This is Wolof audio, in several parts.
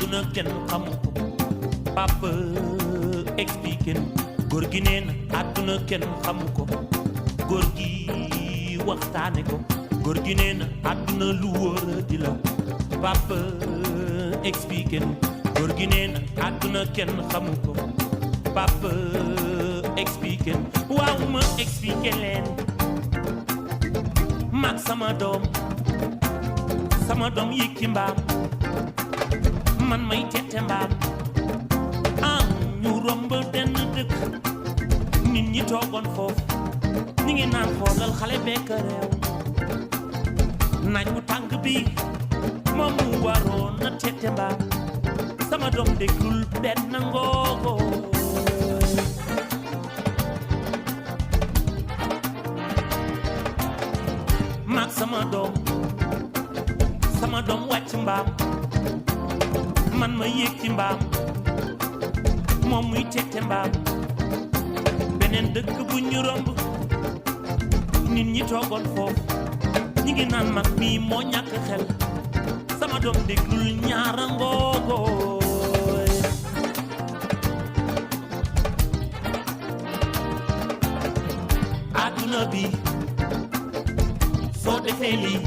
àdduna kenn xamu ko papa expliqué nu góor gi nee na àdduna kenn xamu ko góor gi waxtaane ko góor gi nee na àdduna lu wóor di la papa expliqué nu góor gi nee na àdduna kenn xamu ko papa expliqué nu waaw ma expliqué leen mag sama doom yéeg ci mbaam man may tette mbaam ñu romb benn dëkk nit ñi toogoon foofu ñi ngi naan xoolal xale bekk réew naaj bu tàng bi moom mu waroon na tette mbaam sama doom déglul benn ngoogo maag sama doom wàcc mbaam man ma yéeg ci mbaam moom muy tette mbaam beneen dëkk bu ñu romb nit ñi toogoon foofu ñi ngi naan mag mii moo ñàkk xel sama doom déglul ñaara ngoogooy àdduna bi soo defee lii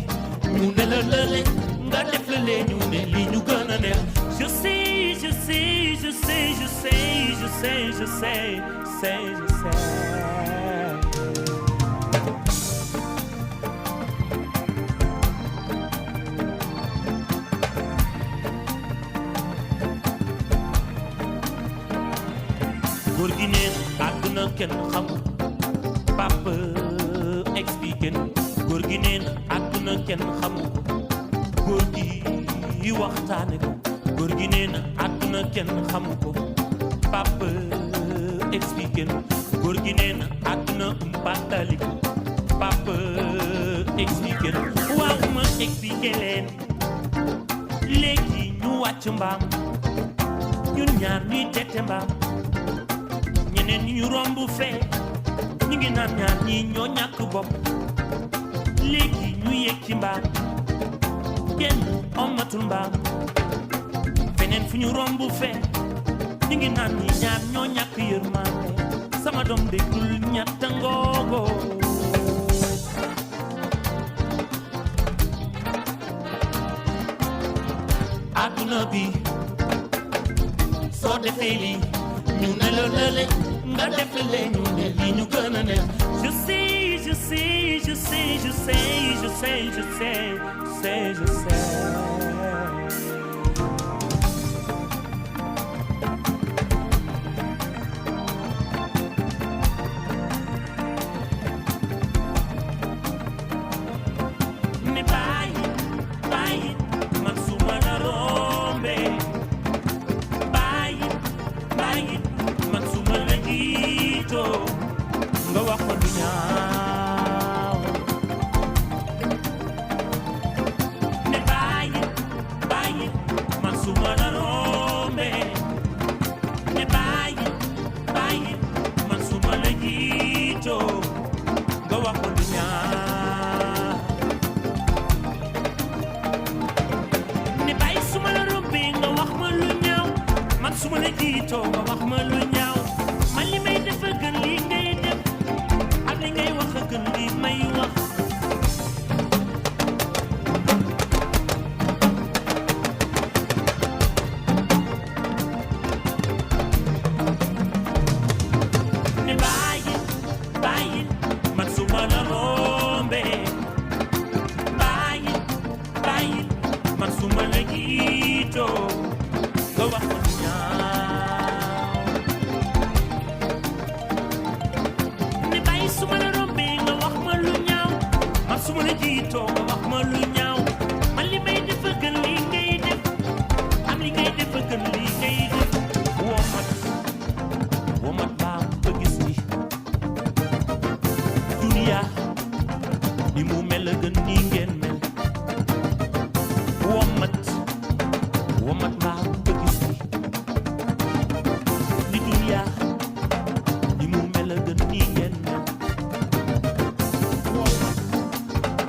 ñu ne la lële nga def la lee ñu ne lii ñu gën a neex je sais je sais je sais je sais je sais je sais je sais góor gi neen àdduna kenn xamu papa expliqué nu góor gi neen àdduna kenn xamu góor gi waxtaane ko góor gi nee na àdduna kenn xamu ko papa expliqué nu góor gi nee na àdduna umpatali ko papa expliqué nu waaw ma expliqué leen léegi ñu wàcc mbaam ñun ñaar ñuy tette mbaam ñeneen ñu romb fee ñu ngi naan ñaar ñi ñoo ñàkk bopp léegi ñu yéeg ci mbaam kenn ommatul mbaam feneen fu ñu romb fee ñu ngi naan ñi ñaar ñoo ñàkk yërmande sama doom déglul ñatta ngoogo àdduna bi soo defee lii ñu ne la lële nga def le ñu ne lii ñu gën a neex je sais je sais je sais je sais je sais je sais je sais ne bàyyi man su ma la rombee bàyyi man su ma la jiitoo nga wax ko lu ñaaw ne bàyyi man su ma la rombee ne bàyyi man su ma la jiitoo nga wax ko lu ñaaw ne bàyyi su ma la rombee nga wax ma lu ñaaw man su ma la jiitoo nga wax ma lu ñaaw man li may def a gën lii ngay def ak li ngay wax a gën lii may wax ne bàyyi man su ma la rombee bàyyi man su ma la jiitoo nga wax ma lu ñaaw ne bàyyi su ma la rombee nga wax ma lu ñaaw man su ma la jiitoo nga wax ma lu ñaaw man li may def a gën lii ngay def am li ngay def a gën lii ngay def womat baa ba gis ni duniya ni mu mel a gën nii ngeen mel womat baa ba gis ni duniya ni mu mel a gën nii ngeen mel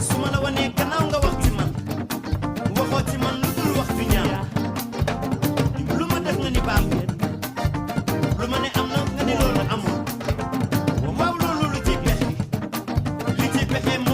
su ma la wanee gannaaw nga wax ci man waxoo ci man lu dul wax ju ñaaw pexe